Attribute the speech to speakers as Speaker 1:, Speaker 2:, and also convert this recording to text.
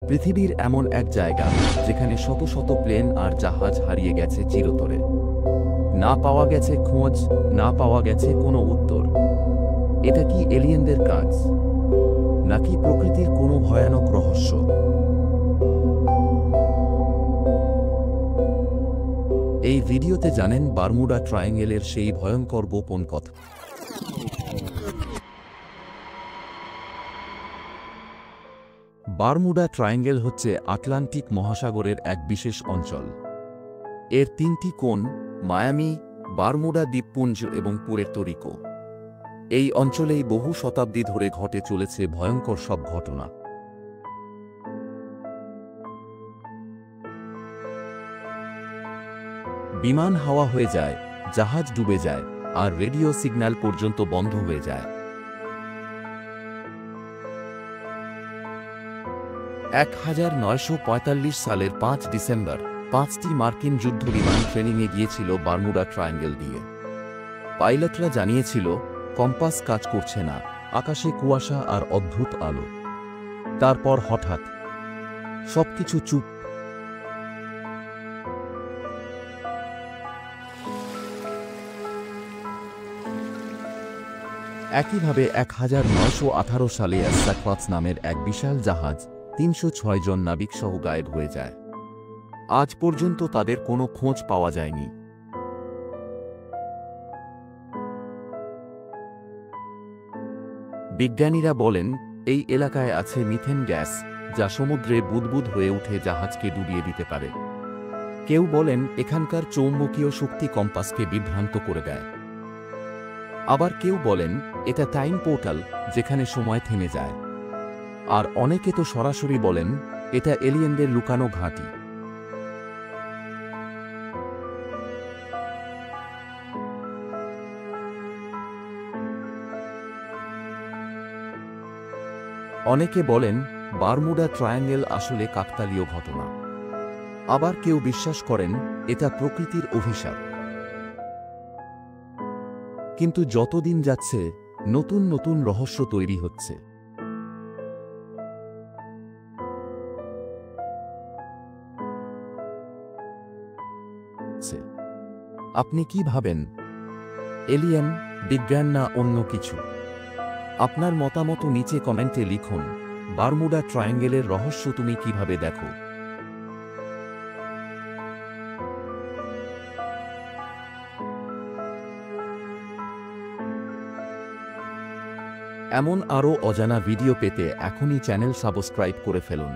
Speaker 1: পৃথিবীর এমন এক জায়গা যেখানে শত শত প্লেন আর জাহাজ হারিয়ে গেছে চিরতরে। না পাওয়া গেছে খোঁজ, না পাওয়া গেছে কোনো উত্তর। এটা কি এলিয়েনদের কাজ, নাকি প্রকৃতির কোনো ভয়ানক রহস্য? এই ভিডিওতে জানেন বারমুডা ট্রায়াঙ্গেলের সেই ভয়ঙ্কর গোপন কথা। বারমুডা ট্রায়াঙ্গেল হচ্ছে আটলান্টিক মহাসাগরের এক বিশেষ অঞ্চল। এর তিনটি কোণ, মায়ামি, বারমুডা দ্বীপপুঞ্জ এবং পুয়ের্তো রিকো। এই অঞ্চলেই বহু শতাব্দী ধরে ঘটে চলেছে ভয়ঙ্কর সব ঘটনা। বিমান হাওয়া হয়ে যায়, জাহাজ ডুবে যায়, আর রেডিও সিগন্যাল পর্যন্ত বন্ধ হয়ে যায়। 1945 সালের 5 ডিসেম্বর 5টি মার্কিন যুদ্ধবিমান ট্রেনিংয়ে গিয়েছিল বারমুডা ট্রায়াঙ্গেল দিয়ে। পাইলটরা জানিয়েছিল কম্পাস কাজ করছে না, আকাশে কুয়াশা আর অদ্ভুত আলো। তারপর হঠাৎ সবকিছু চুপ। একইভাবে 1918 সালে সাইক্লপস নামের এক বিশাল জাহাজ 306 জন নাবিক সহ গায়েব হয়ে যায়। আজ পর্যন্ত তাদের কোনো খোঁজ পাওয়া যায়নি। বিজ্ঞানীরা বলেন এই এলাকায় আছে মিথেন গ্যাস, যা সমুদ্রে বুদবুদ হয়ে উঠে জাহাজকে ডুবিয়ে দিতে পারে। কেউ বলেন এখানকার চৌম্বকীয় শক্তি কম্পাসকে বিভ্রান্ত করে দেয়। আবার কেউ বলেন এটা টাইম পোর্টাল, যেখানে সময় থেমে যায়। আর অনেকে তো সরাসরি বলেন এটা এলিয়েনদের লুকানো ঘাঁটি। অনেকে বলেন বারমুডা ট্রায়াঙ্গেল আসলে কাকতালীয় ঘটনা। আবার কেউ বিশ্বাস করেন এটা প্রকৃতির অভিশাপ। কিন্তু যতদিন যাচ্ছে নতুন নতুন রহস্য তৈরি হচ্ছে। আপনি কি ভাবেন? এলিয়েন, বিজ্ঞান না অন্য কিছু? আপনার মতামত নিচে কমেন্টে লিখুন। বারমুডা ট্রায়াঙ্গেলের রহস্য তুমি কিভাবে দেখো? এমন আরও অজানা ভিডিও পেতে এখনই চ্যানেল সাবস্ক্রাইব করে ফেলুন।